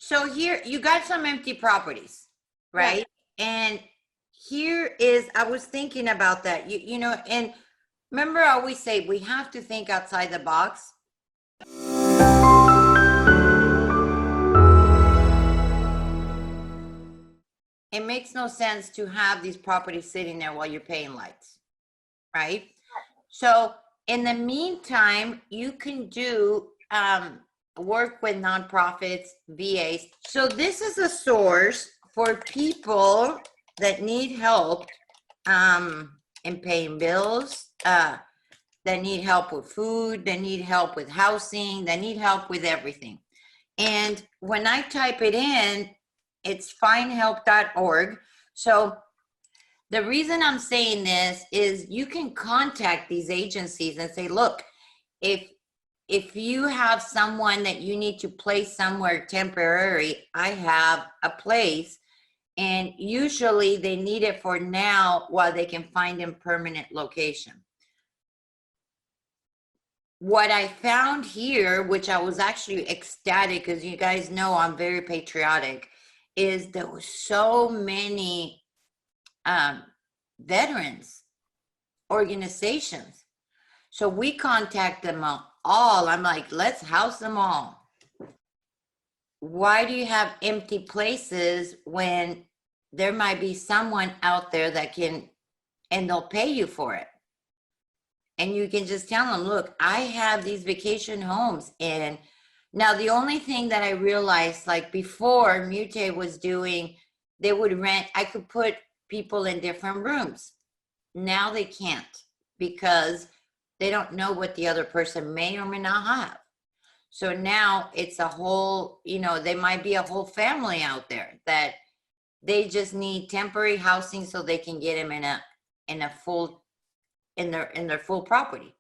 So here you got some empty properties, Yeah. right? And here is, I was thinking about that. You know, and remember I always say we have to think outside the box. It makes no sense to have these properties sitting there while you're paying lights, right? So in the meantime, you can do work with nonprofits, VAs. So this is a source for people that need help in paying bills, that need help with food, that need help with housing, that need help with everything. And when I type it in, it's findhelp.org. So the reason I'm saying this is you can contact these agencies and say, look, if you have someone that you need to place somewhere temporary, I have a place. And usually they need it for now while they can find a permanent location. What I found here, which I was actually ecstatic, because you guys know I'm very patriotic, is there were so many veterans organizations. So we contact them all. I'm like, let's house them all. Why do you have empty places when there might be someone out there that can, and they'll pay you for it? And you can just tell them, look, I have these vacation homes. And now the only thing that I realized, like before Mute was doing, they would rent, I could put people in different rooms. Now they can't, because they don't know what the other person may or may not have. So now it's a whole, you know, they might be a whole family out there that they just need temporary housing so they can get them in a full, in their full property.